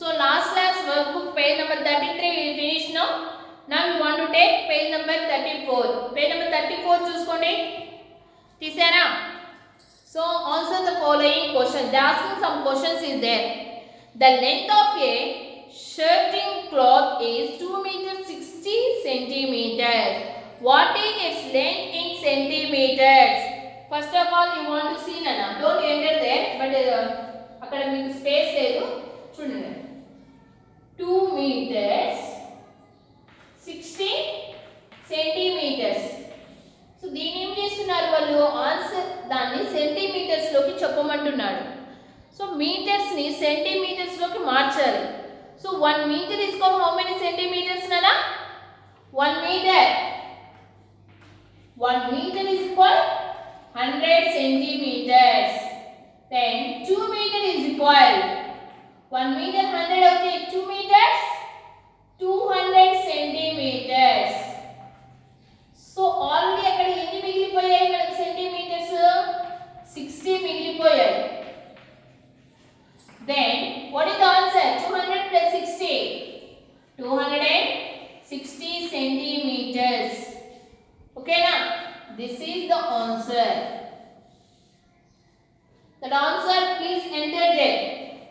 So last class workbook page number 33 we finished now. Now we want to take page number 34. Page number 34 చూసుకోండి. తీసారా? So answer the following question. They are asking some questions is there. The length of a shirting cloth is 2 meters 60 centimeters. What is its length in centimeters? First of all you want to see Nana. Don't enter there, but అక్కడ మీకు space లేదు చూడండి. 2 meters 60 centimeters. So దీని ఏం చేస్తున్నారు వాళ్ళు answer దాన్ని centimetres లోకి చెప్పమంటున్నాడు. సో మీటర్స్ ని సెంటీమీటర్స్ లోకి మార్చాలి. So 1 meter is called how many centimeters Nana? 1 meter. 1 meter is equal 100 centimeters. Then 2 meter is equal 1 meter 100 okay 2 meters 200 centimeters. So already అక్కడ ఎన్ని మిగిలిపోయాయి మనకి centimetres 60 మిగిలిపోయాయి. Then what is the answer? 200 plus 60 260 centimeters. Okay na? This is the answer. That answer please enter there.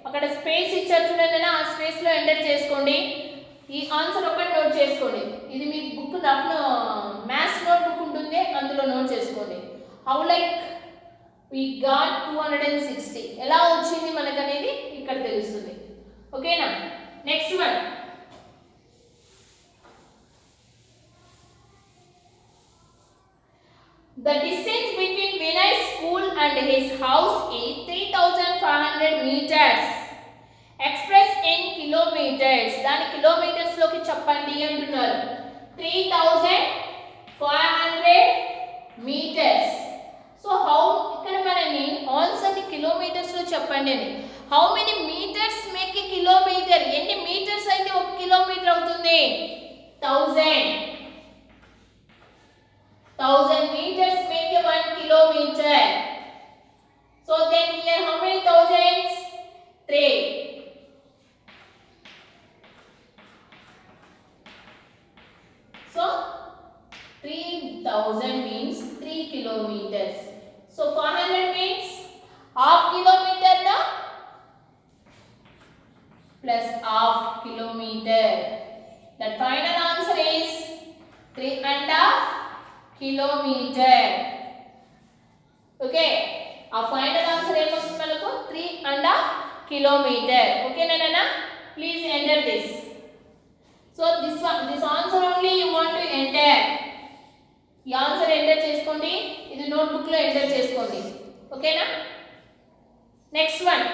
అక్కడ space ఇచ్చారు చూడండి ఆ space లో enter చేసుకోండి. ఈ ఆన్సర్ ఒకటి నోట్ చేసుకోండి. ఇది మీ book rough maths notebook ఉంటుంది అందులో నోట్ చేసుకోండి. హౌ లైక్ we got 260 ఎలా వచ్చింది మనకు అనేది ఇక్కడ తెలుస్తుంది. ఓకేనా? Next one the distance between Vinay's school and his house is 3500 meters. Express in kilometers. దాని కిలోమీటర్స్ లోకి చెప్పండి అంటున్నారు. 3500 meters. సో హౌ ఇక్కడ మనని ఆన్సర్ ని కిలోమీటర్స్ లో చెప్పండి అని. How many meters make a kilometer? ఎన్ని మీటర్స్ అయితే 1 కిలోమీటర్ అవుతుంది? 1000 meters make a 1 kilometer. So then here how many thousands? 3. So 3000 means 3 kilometers. So 400 means half kilometer na plus half kilometer. The final answer is 3.5 kilometer. Okay, our final answer is 3.5 kilometer. Okay Nana, please enter this. So this answer only you want to enter. ఈ answer enter చేసుకోండి. ఇది notebook లో enter చేసుకోండి. ఓకేనా? Next one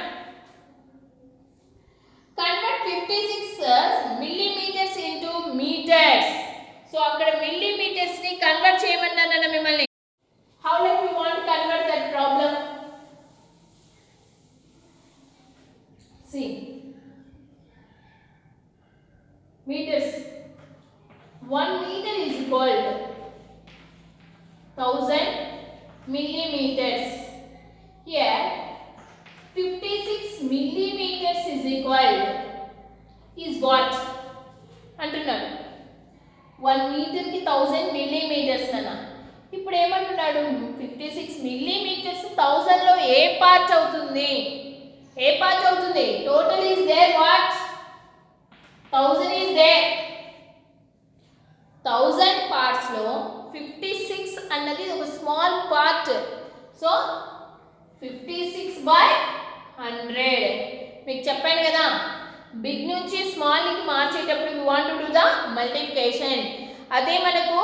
convert 56 millimeters into meters. So అక్కడ millimeters ని convert చేయమన్నానన్న మిమ్మల్ని. How like we want convert that problem? See meters 1 meter is equal to 1000 millimeters. Here 56 millimeters is equal is what అంటున్నాడు. 1 metre కి 1000 millimeters అన్న. ఇప్పుడు ఏమంటున్నాడు? 56 millimeters 1000 లో ఏ పార్ట్ అవుతుంది? ఏ పార్ట్ అవుతుంది? Total is there what? 1000 is there. 1000 parts లో 56 అన్నది ఒక స్మాల్ పార్ట్. సో 56/100 మీకు చెప్పాను కదా బిగ్ నుంచి స్మాల్ కి మార్చేటప్పుడు we want to do the multiplication. అదే మనకు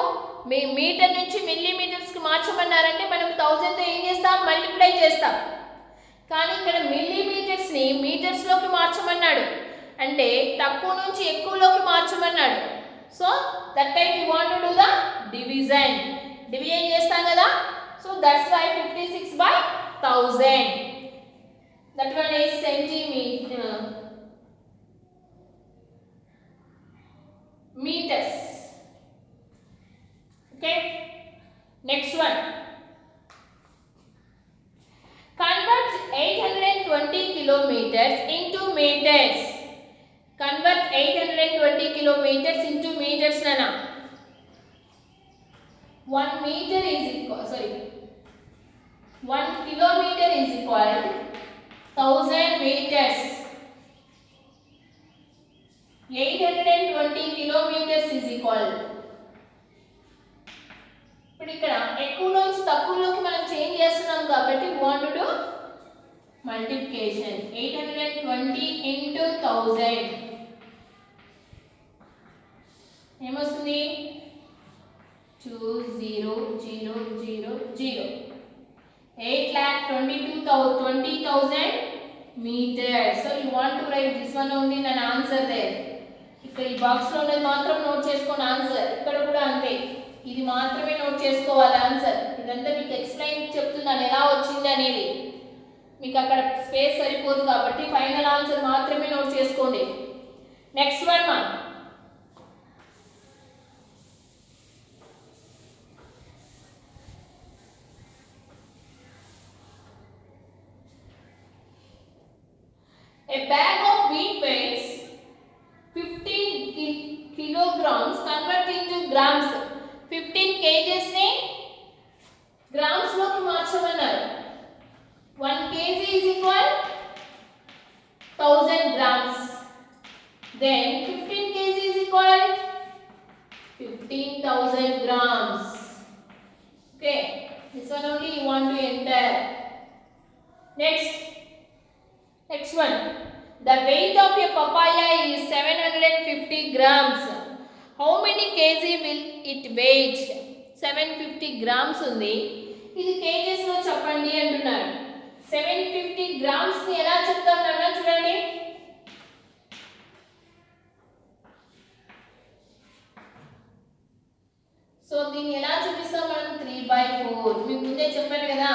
మీటర్ నుంచి మిల్లీమీటర్స్ కి మార్చమన్నారంటే మనం 1000 తో ఏం చేస్తాం? మల్టిప్లై చేస్తాం. కానీ ఇక్కడ మిల్లీమీటర్స్ ని మీటర్స్ లోకి మార్చమన్నాడు అంటే తక్కువ నుంచి ఎక్కువలోకి మార్చమన్నాడు. So that time we want to do the division. Division చేస్తాం కదా. So that's why 56/1000. That one is centimetre meters. Okay, next one convert 820 kilometers into meters. kilometers into meters nana. 1 meter is equal, 1 kilometer is equal to 1000 meters. 820 kilometers is equal. ఇప్పుడు ఇక్కడ ఎక్కువలోంచి తక్కువలోకి మనం change చేస్తున్నాం కాబట్టి we want to do multiplication. 820 into 1000 ఏమొస్తుంది 20000. 8,22,20,000 meters. So you want to write this one only in an answer there. ఇక్కడ ఈ box లో ఉన్నది మాత్రం నోట్ చేసుకోండి ఆన్సర్. ఇక్కడ కూడా అంతే, ఇది మాత్రమే నోట్ చేసుకోవాలి ఆన్సర్. ఇదంతా మీకు ఎక్స్ప్లెయిన్ చెప్తున్నాను ఎలా వచ్చింది అనేది. మీకు అక్కడ స్పేస్ సరిపోదు కాబట్టి ఫైనల్ ఆన్సర్ మాత్రమే నోట్ చేసుకోండి. నెక్స్ట్ వన్ మా A bag of wheat weighs 15 kilograms. Convert into grams. 15 kgs ని గ్రామ్స్ లోకి మార్చమన్నారు. 1 kg is equal 1000 grams. Then 15 kg is equal 15,000 grams. Okay, this one only you want to enter. Next one. The weight of a papaya is 750 grams. How many kg will it weigh? 750 grams ఉంది. ఇది kgs లో చెప్పండి అంటున్నారు. 750 grams ని ఎలా చెప్తాం నాన్న చూడండి. సో దీన్ని ఎలా చూపిస్తాం మనం 3/4. మీకు ముందే చెప్పాను కదా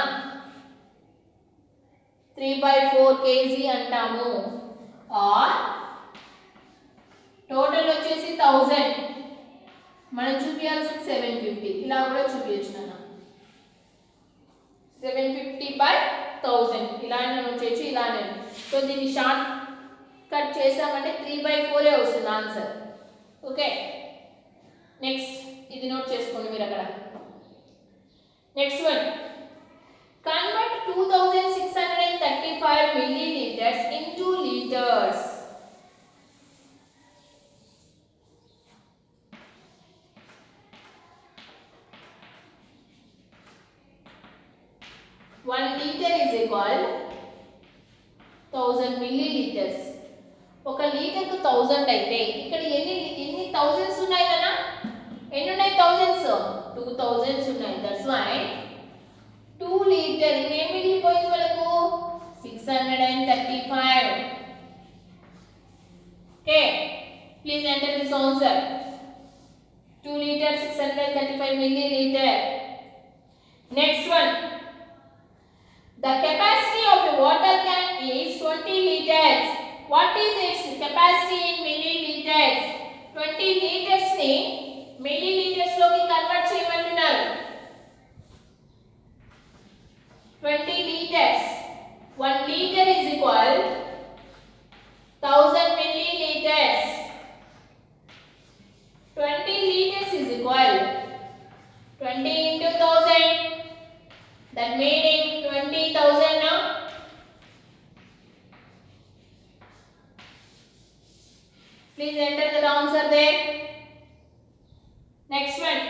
3/4 kg అంటాము. ఆర్ టోటల్ వచ్చేసి 1000, మనం చూపించాల్సింది 750. ఇలా కూడా చూపించచ్చు నాన్న. 750/1000 ఇలానే వచ్చేసి ఇలానే. సో దీన్ని షార్ట్ కట్ చేసామంటే 3/4 వస్తుంది ఆన్సర్. ఓకే, నెక్స్ట్ ఇది నోట్ చేసుకోండి మీరు అక్కడ. Next one. Convert 2635 milliliters into liters. One liter is equal 1000 milliliters. ఒక లీటర్ కు 1000 అయితే ఇక్కడ ఎన్ని థౌసండ్స్ ఉన్నాయి కదా? ఎన్ని ఉన్నాయి థౌసండ్స్? 2000 ఉన్నాయి. దట్స్ వై 2 లీటర్ ఏం మిగిలిపోయింది మనకు 635. Okay, please enter this answer. 2 liter 635 milliliter. Next one. The capacity of a water can is 20 liters. What is its capacity in milliliters? 20 liters ని milliliters లోకి కన్వర్ట్ చేయమంటున్నారు. 20 liters. 1 liter is equal 1000 milliliters. 20 liters is equal 20 into 1000. That meaning 20,000 now. Please enter the answer there. Next one.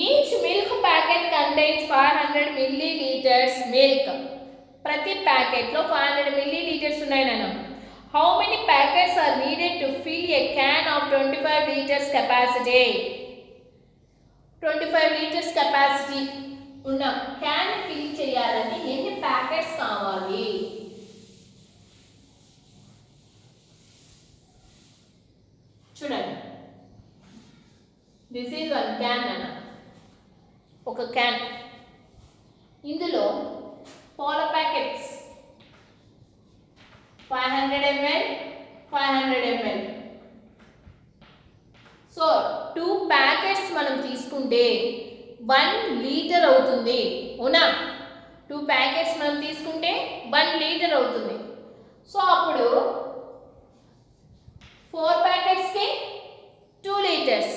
Each milk packet contains 500 milliliters milk. ప్రతి packet లో 500 milliliters ఉన్నాయి నాన్న. How many packets are needed to fill a can of 25 liters capacity? 25 liters capacity ఉన్న can fill చేయాలంటే ఎన్ని packets కావాలి? చూడండి, this is 1 can అన్న. ఒక క్యాన్, ఇందులో పాల packets 500 ml 500 ml. So 2 packets మనం తీసుకుంటే 1 లీటర్ అవుతుంది. అవునా? 2 ప్యాకెట్స్ మనం తీసుకుంటే 1 లీటర్ అవుతుంది. సో అప్పుడు 4 ప్యాకెట్స్కి 2 లీటర్స్.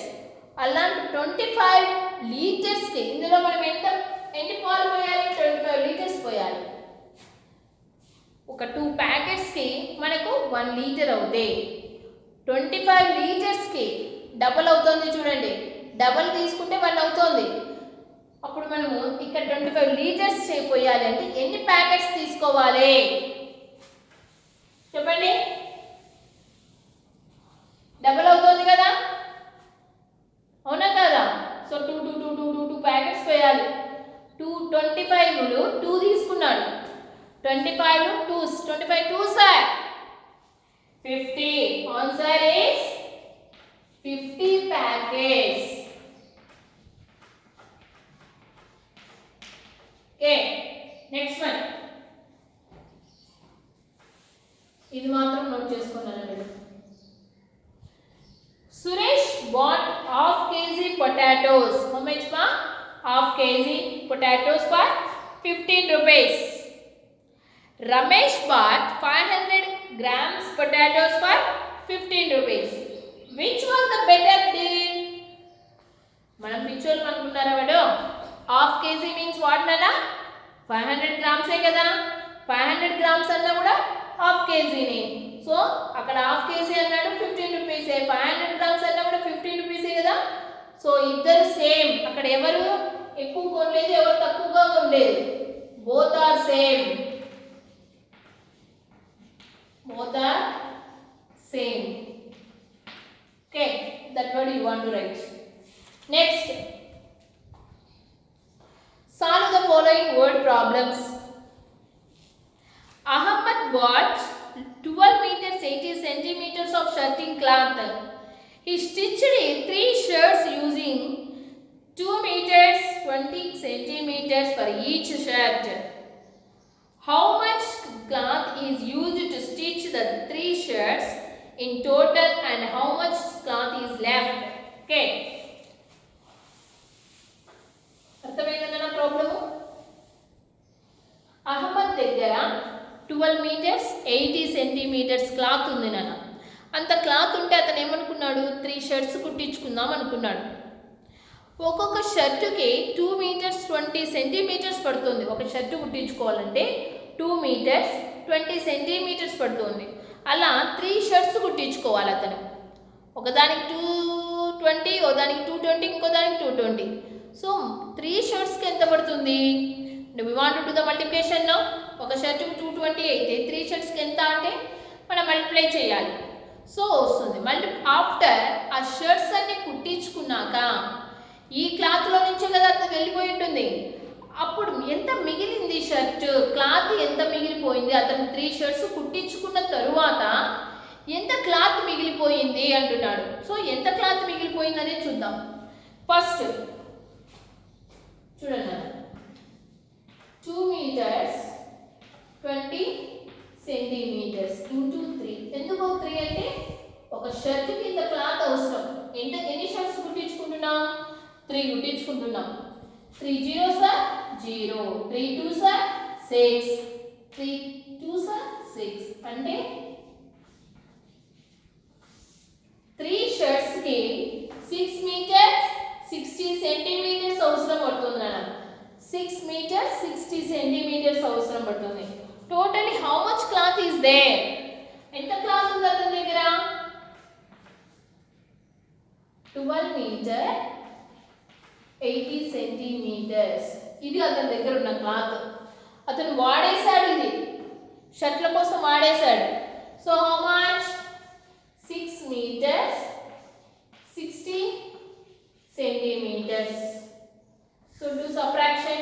అలాంటి 25 లీటర్స్కి ఇందులో మనం ఎన్ని పాలు పోయాలి? 25 లీటర్స్ పోయాలి. ఒక 2 ప్యాకెట్స్కి మనకు 1 లీటర్ అవుతాయి. 25 లీటర్స్కి డబల్ అవుతుంది చూడండి. డబల్ తీసుకుంటే 1 అవుతుంది. అప్పుడు మనము ఇక్కడ 25 లీటర్స్ పోయాలి అంటే ఎన్ని ప్యాకెట్స్ తీసుకోవాలి చెప్పండి? డబల్ అవుతుంది కదా, అవునా కదా? సో 2 ప్యాకెట్స్ పోయాలి. 25 2 తీసుకున్నాడు. 25 2s 25 2s are 50. Answer is 50 packets. Okay, next one. ఇది మాత్రం నోట్ చేసుకున్నానండి. Suresh bought half kg potatoes. How much ma? Half kg potatoes for 15 rupees. Ramesh bought 500 grams potatoes for 15 rupees. Which was the better deal? మనం పిచ్చోళ్ళు అనుకున్నారా వాడు? Half KG means what నానా? 500 గ్రామ్సే కదా. 500 grams అన్నా కూడా హాఫ్ కేజీని. సో అక్కడ half KG అన్నాడు 15 రూపీసే. 500 గ్రామ్స్ అన్నా కూడా 15 రూపీసే కదా. సో ఇద్దరు సేమ్. అక్కడ ఎవరు ఎక్కువ కొనలేదు, ఎవరు తక్కువగా కొనలేదు. Both are same. Both are same. Okay, that word you want to write. Next, solve the following word problems. Ahmad bought 12 meters 80 centimeters of shirting cloth. He stitched 3 shirts using 2 meters 20 centimeters for each shirt. How much cloth is used to stitch the 3 shirts in total and how much cloth is left? Okay. అర్థమైందన్న problem. Ahmed దగ్గర 12 metres 80 centimetres cloth ఉంది నాన్న. అంత cloth ఉంటే అతను ఏమనుకున్నాడు? 3 shirts కుట్టించుకుందాం అనుకున్నాడు. ఒక్కొక్క షర్టుకి 2 మీటర్స్ 20 సెంటీమీటర్స్ పడుతుంది. ఒక షర్టు కుట్టించుకోవాలంటే 2 మీటర్స్ 20 సెంటీమీటర్స్ పడుతుంది. అలా 3 షర్ట్స్ కుట్టించుకోవాలి అతను. ఒకదానికి 220, ఒకదానికి 220, ఇంకో దానికి 220. సో 3 షర్ట్స్కి ఎంత పడుతుంది? We want to do the multiplication now. ఒక షర్టుకి 220 అయితే 3 షర్ట్స్కి ఎంత అంటే మనం మల్టిప్లై చేయాలి. సో వస్తుంది. మళ్ళీ ఆఫ్టర్ ఆ షర్ట్స్ అన్ని కుట్టించుకున్నాక ఈ క్లాత్లో నుంచే కదా అతను వెళ్ళిపోయి ఉంటుంది. అప్పుడు ఎంత మిగిలింది షర్ట్, క్లాత్ ఎంత మిగిలిపోయింది? అతను 3 షర్ట్స్ కుట్టించుకున్న తరువాత ఎంత క్లాత్ మిగిలిపోయింది అంటున్నాడు. సో ఎంత క్లాత్ మిగిలిపోయింది అనేది చూద్దాం. ఫస్ట్ చూడండి, 2 మీటర్స్ 20 సెంటీమీటర్స్ ఇంటూ 3. ఎందుకు 3 అంటే ఒక షర్ట్కి ఇంత క్లాత్ అవసరం. ఎన్ని shirts కుట్టించుకుంటున్నాం? 3 కుట్టించుకుంటున్నాం. 3 zeros are 0, 3 2s are 6, 3 2s are 6. అంటే 3 షర్ట్స్ కి 6 మీటర్స్ 60 సెంటీమీటర్స్ అవసరం పడుతుంది నాన్న. 6 మీటర్స్ 60 సెంటీమీటర్స్ అవసరం పడుతుంది. Totally how much cloth is there? ఎంత క్లాత్ ఉంది అతని దగ్గర? 12 మీటర్ 80 సెంటీమీటర్స్. ఇది అతని దగ్గర ఉన్న క్లాత్. అతను వాడేశాడు, ఇది షర్ట్ల కోసం వాడేశాడు. So how much? 6 metres 60 centimetres. So do subtraction.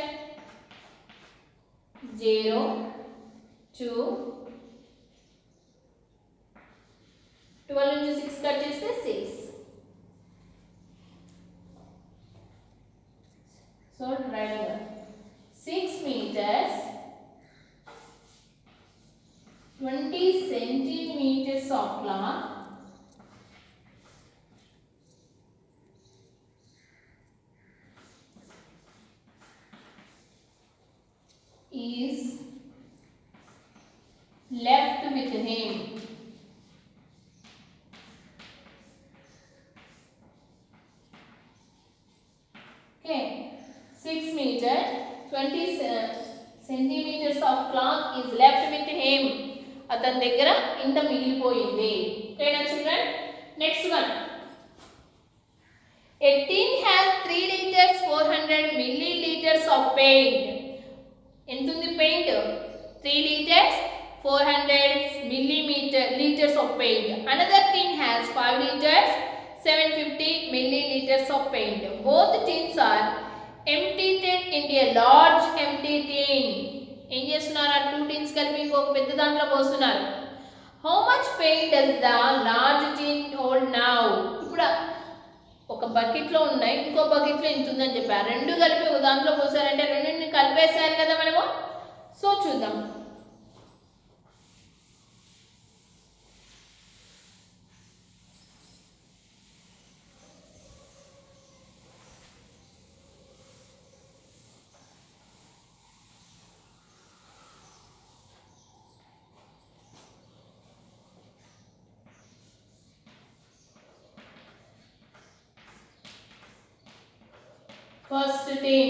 0 2 12 నుంచి 6 కట్ చేస్తే 6. So write here 6 meters 20 centimeters of cloth is left with him. centimeter, 20 centimeters of cloth is left with him. అతని దగ్గర ఇంత మిగిలిపోయింది. ఓకేనా children? Next one. A tin has 3 liters 400 milliliters of paint. ఎంత ఉంది paint? 3 liters 400 liters of paint. Another tin has 5 liters 750 milliliters of paint. Both tins are emptied into a large empty tin. ఏం చేస్తున్నారు? ఆ 2 tins కలిపి ఇంకొక పెద్ద దాంట్లో పోస్తున్నారు. How much paint does the large tin hold now? ఇప్పుడు ఒక బకెట్లో ఉన్నాయి, ఇంకో బకెట్లో ఎంత ఉందని చెప్పారు. రెండు కలిపి ఒక దాంట్లో పోసారంటే రెండింటిని కలిపేసారు కదా మనము. సో చూద్దాం. First tin.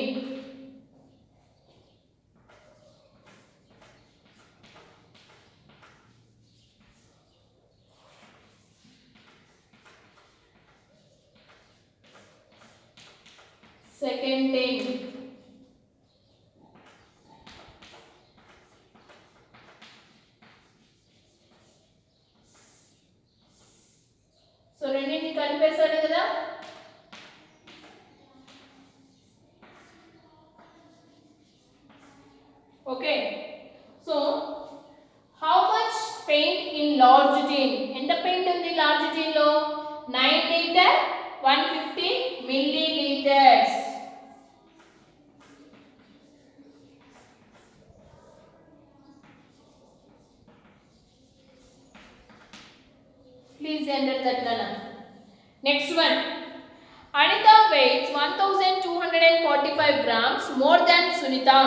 Second tin. So రెండింటిని కలిపేసాడు కదా. Okay. So how much paint in large tin? ఎంత పెయింట్ ఉంది లార్జ్ tin లో? 9 litre 150 milliliters. Please enter that Nana. Next one. Anita weighs 1245 grams more than Sunita.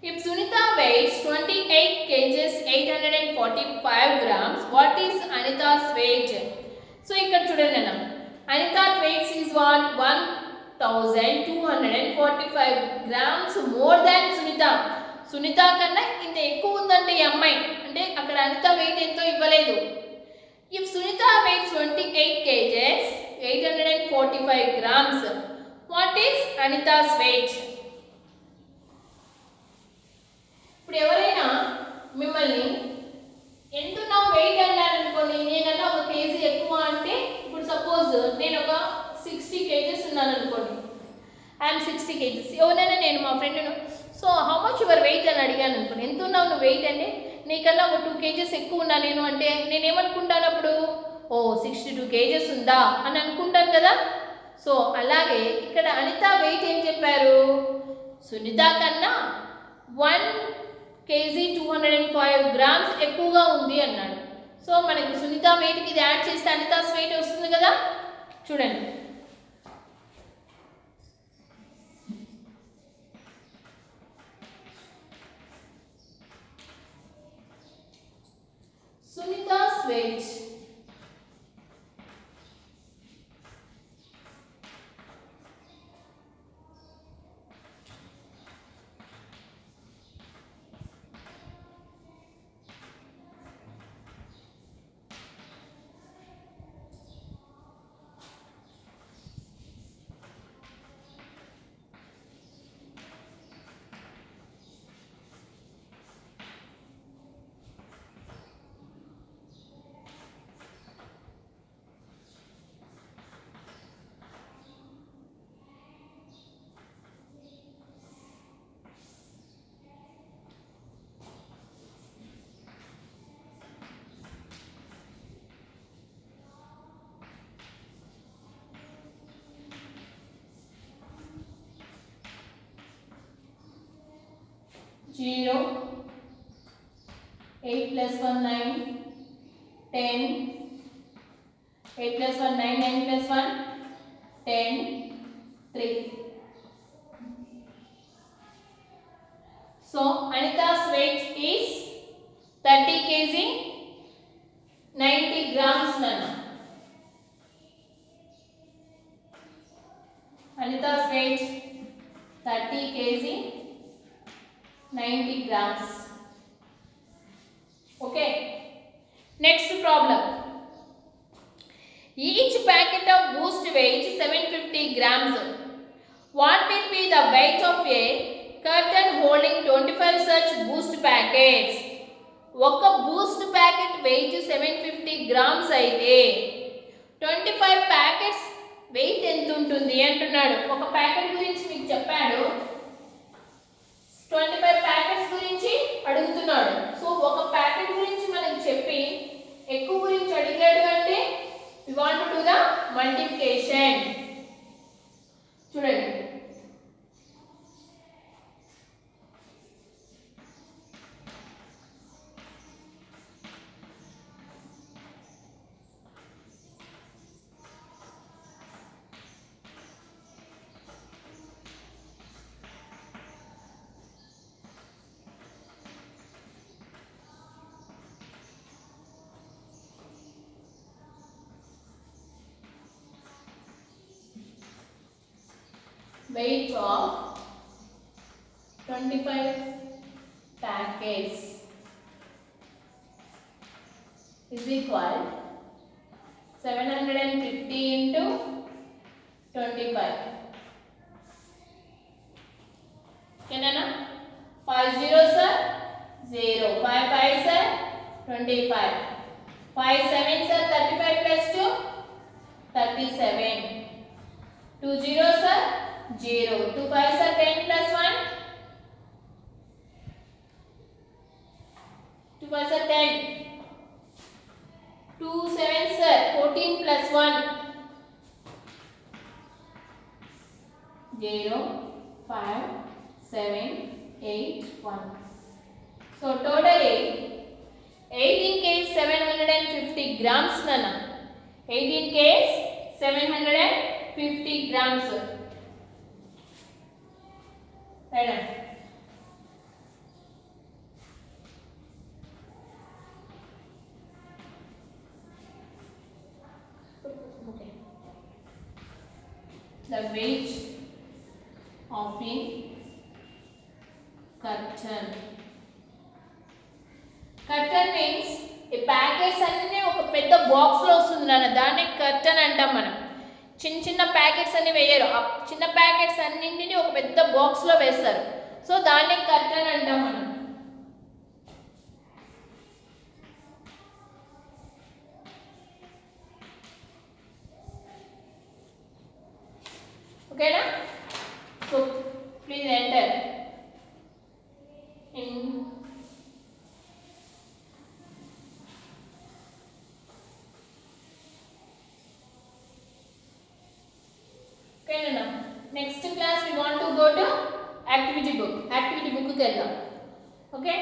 If Sunita weighs 28 kgs 845 grams, what is Anita's weight? So ఇక్కడ చూడండి అన్న. Anita weight is what? 1245 grams more than Sunita. Sunita కన్నా ఇంత ఎక్కువ ఉందంటే ఈ అమ్మాయి. అంటే అక్కడ అనిత వెయిట్ ఎంతో ఇవ్వలేదు. If Sunita weighs 28 kgs 845 grams, what is Anita's weight? ఇప్పుడు ఎవరైనా మిమ్మల్ని ఎంత నా వెయిట్ అన్నారనుకోండి, నేనన్నా ఒక కేజీ ఎక్కువ అంటే, ఇప్పుడు సపోజ్ నేను ఒక 60 kgs ఉన్నాను అనుకోండి, ఐఎమ్ 60 kgs. ఎవరైనా నేను మా ఫ్రెండ్ను so how much your weight అని అడిగాను అనుకోండి, ఎంత ఉన్నావు నువ్వు వెయిట్ అంటే, నీకన్నా ఒక 2 kgs ఎక్కువ ఉన్నా నేను అంటే నేనేమనుకుంటాను అప్పుడు? ఓ 62 kgs ఉందా అని అనుకుంటాను కదా. సో అలాగే ఇక్కడ అనిత వెయిట్ ఏం చెప్పారు? సునీత కన్నా 1 kg 205 grams ఎక్కువగా ఉంది అన్నాడు. సో మనకి సునీత వెయిట్కి ఇది యాడ్ చేస్తే అనితాస్ వెయిట్ వస్తుంది కదా. చూడండి, Sunita's weight zero, 8 plus 1 9, 10, 8 plus 1 9, 9 plus 1 10, 3. So Anita's weight is 30 kg 90 grams nana. Anita's weight 30 kg 90 grams. Okay. Next problem. Each packet of boost weighs 750 grams. What will be the weight of a curtain holding 25 such boost packets? ఒక Boost packet wait 750 grams అయితే 25 packets wait ఎంత ఉంటుంది అంటున్నాడు. ఒక packet గురించి మీకు చెప్పాడు, 25 packets గురించి అడుగుతున్నాడు. సో ఒక ప్యాకెట్ గురించి మనకి చెప్పి ఎక్కువ గురించి అడిగాడు అంటే we want to do the multiplication. చూడండి, weight of 25 packets is equal 750 into 25. Kenana? 5 zeros are 0, 5 5s are 25, 5 7s are 35 plus 2 37, 2 zeros are 0, 2 5s are 10 plus 1, 2 5s are 10, 2 7s are 14 plus 1, 0, 5, 7, 8, 1. So totally 18 kg 750 grams nana. 18 kg 750 grams. Right. Okay. The weight of a curtain. Curtain means ఈ packets అన్నీ ఒక పెద్ద బాక్స్లో వస్తుంది నాన్న, దాన్ని curtain అంటాం మనం. చిన్న చిన్న ప్యాకెట్స్ అన్ని వేయరు, ఆ చిన్న ప్యాకెట్స్ అన్నింటినీ ఒక పెద్ద బాక్స్లో వేస్తారు. సో దాన్ని కర్టన్ అంటాం మనం. ఓకేనా? So please enter in next class we want to go to activity book కి వెళ్దాం. ఓకే.